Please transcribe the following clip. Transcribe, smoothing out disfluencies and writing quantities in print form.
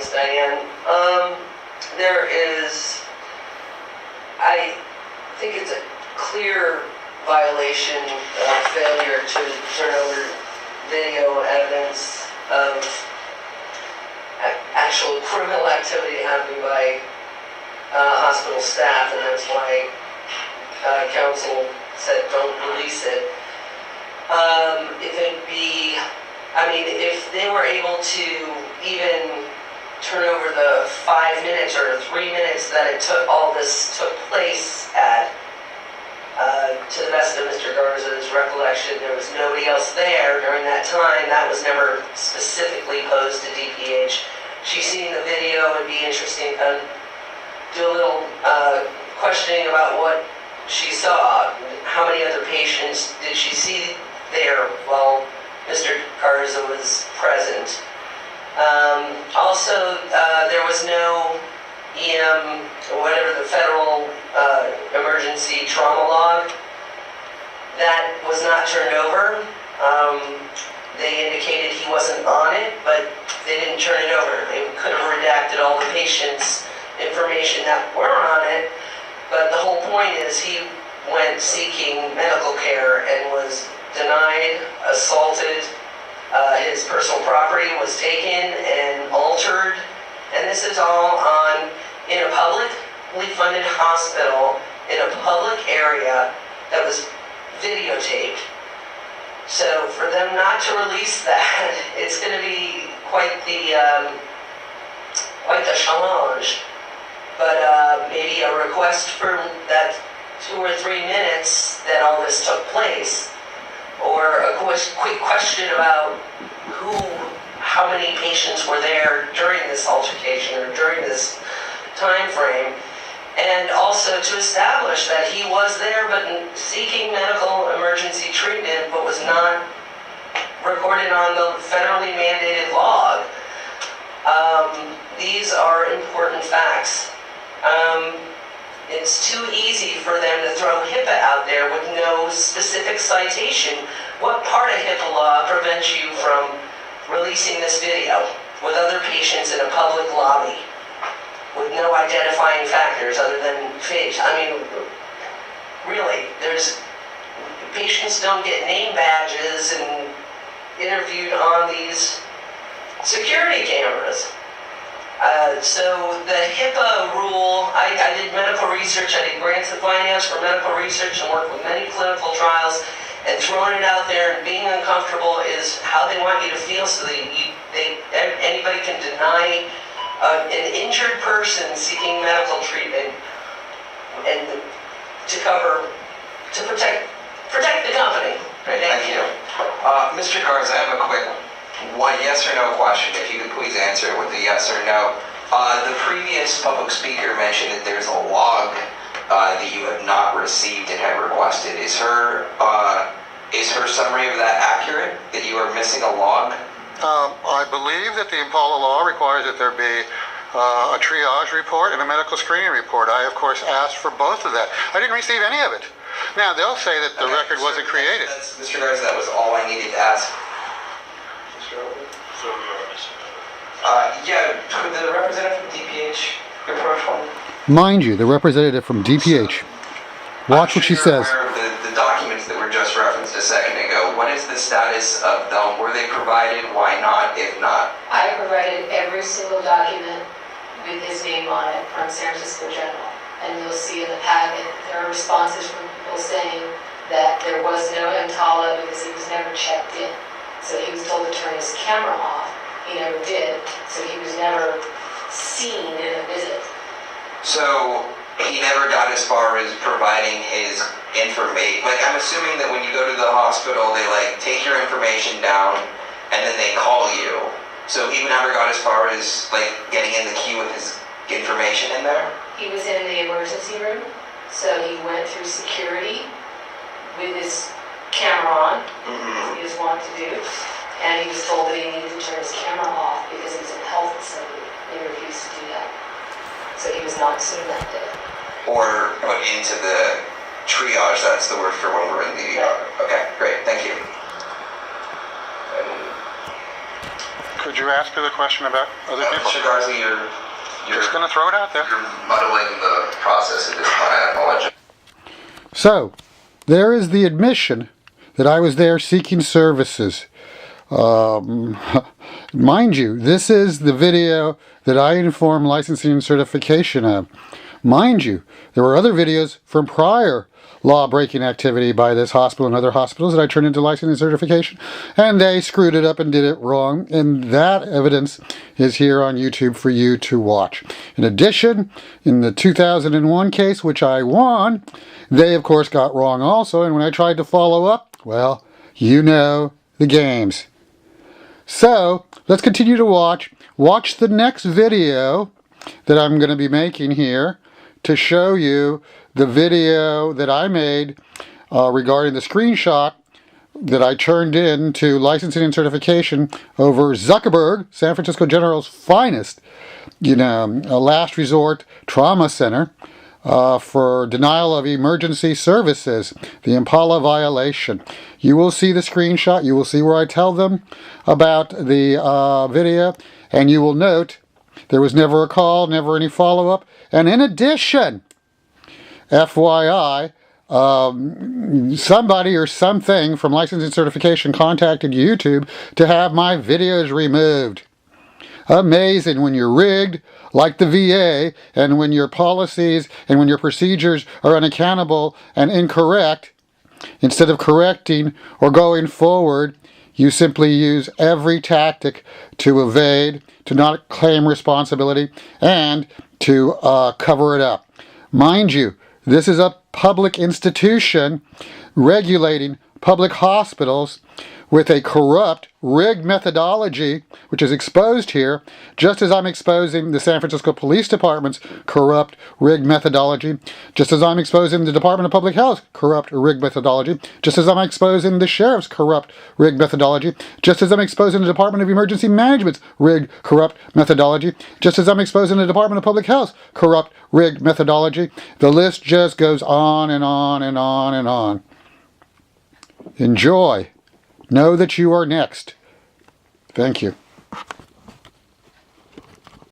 things, Diane. There is, I think it's a clear violation of failure to turn over video evidence of actual criminal activity happening by hospital staff, and that's why counsel said don't release it. If they were able to even turn over the 5 minutes or 3 minutes that all this took place at, to the best of Mr. Garza's recollection, there was nobody else there during that time. That was never specifically posed to DPH. She's seen the video. It'd be interesting to do a little questioning about what she saw. How many other patients did she see there while Mr. Garza was present? Also, there was no whatever the federal emergency trauma log. That was not turned over. They indicated he wasn't on it, but they didn't turn it over. They could have redacted all the patients' information that were on it, but the whole point is he went seeking medical care and was denied, assaulted, his personal property was taken and altered, and this is all in a publicly funded hospital in a public area that was videotaped. So for them not to release that, it's going to be quite the challenge. But maybe a request for that 2 or 3 minutes that all this took place, or a quick question about how many patients were there during this altercation or during this time frame, and also to establish that he was there but seeking medical emergency treatment but was not recorded on the federally mandated log. These are important facts. It's too easy for them to throw HIPAA out there with no specific citation. What part of HIPAA law prevents you from releasing this video with other patients in a public lobby with no identifying factors other than face? I mean, really, patients don't get name badges and interviewed on these security cameras. So the HIPAA rule, I did medical research, I did grants and finance for medical research and worked with many clinical trials, and throwing it out there and being uncomfortable is how they want you to feel, so that anybody can deny an injured person seeking medical treatment and to protect the company. Great, thank you. Mr. Garza, I have a quick one yes or no question. If you could please answer it with a yes or no. The previous public speaker mentioned that there's a log that you have not received and have requested. Is her summary of that accurate? That you are missing a log? I believe that the EMTALA law requires that there be a triage report and a medical screening report. I, of course, asked for both of that. I didn't receive any of it. Now, they'll say that the record wasn't created. Mr. Garza, that was all I needed to ask. Yeah, could the representative from DPH approach one? Mind you, the representative from DPH. Watch what she says. I'm aware of the documents that were just referenced a second ago. What is the status of them? Were they provided? Why not, if not? I provided every single document with his name on it from San Francisco General. And you'll see in the packet, there are responses from people saying that there was no EMTALA because he was never checked in. So he was told to turn his camera off. He never did. So he was never seen in a visit. So he never got as far as providing his information. Like, I'm assuming that when you go to the hospital, they take your information down and then they call you. So he never got as far as getting in the queue with his information in there? He was in the emergency room, so he went through security with his camera on, as he was wont to do, and he was told that he needed to turn his camera off because he was in a health facility. They refused to do that. So he was not seen that day. Or put into the triage, that's the word for when we're in the ER. Okay, great, thank you. Could you ask her the question about other people? Mr. Garza, you're Just going to throw it out there. you're muddling the process at this point. I apologize. So, there is the admission that I was there seeking services. Mind you, this is the video that I informed licensing and certification of. Mind you, there were other videos from prior law-breaking activity by this hospital and other hospitals that I turned into licensing and certification, and they screwed it up and did it wrong, and that evidence is here on YouTube for you to watch. In addition, in the 2001 case, which I won, they of course got wrong also, and when I tried to follow up, well, you know the games. So, let's continue to watch. Watch the next video that I'm going to be making here to show you the video that I made regarding the screenshot that I turned in to licensing and certification over Zuckerberg, San Francisco General's finest, a last resort trauma center for denial of emergency services, the EMTALA violation. You will see the screenshot. You will see where I tell them about the video, and you will note there was never a call, never any follow-up, and in addition, FYI, somebody or something from licensing certification contacted YouTube to have my videos removed. Amazing when you're rigged like the VA, and when your policies and when your procedures are unaccountable and incorrect. Instead of correcting or going forward, you simply use every tactic to evade, to not claim responsibility, and to cover it up. Mind you, this is a public institution regulating public hospitals with a corrupt, rigged methodology, which is exposed here, just as I'm exposing the San Francisco Police Department's corrupt, rigged methodology, just as I'm exposing the Department of Public Health's corrupt, rigged methodology, just as I'm exposing the Sheriff's corrupt, rigged methodology, just as I'm exposing the Department of Emergency Management's rigged, corrupt methodology, just as I'm exposing the Department of Public Health's corrupt, rigged methodology. The list just goes on and on and on and on. Enjoy. Know that you are next. Thank you.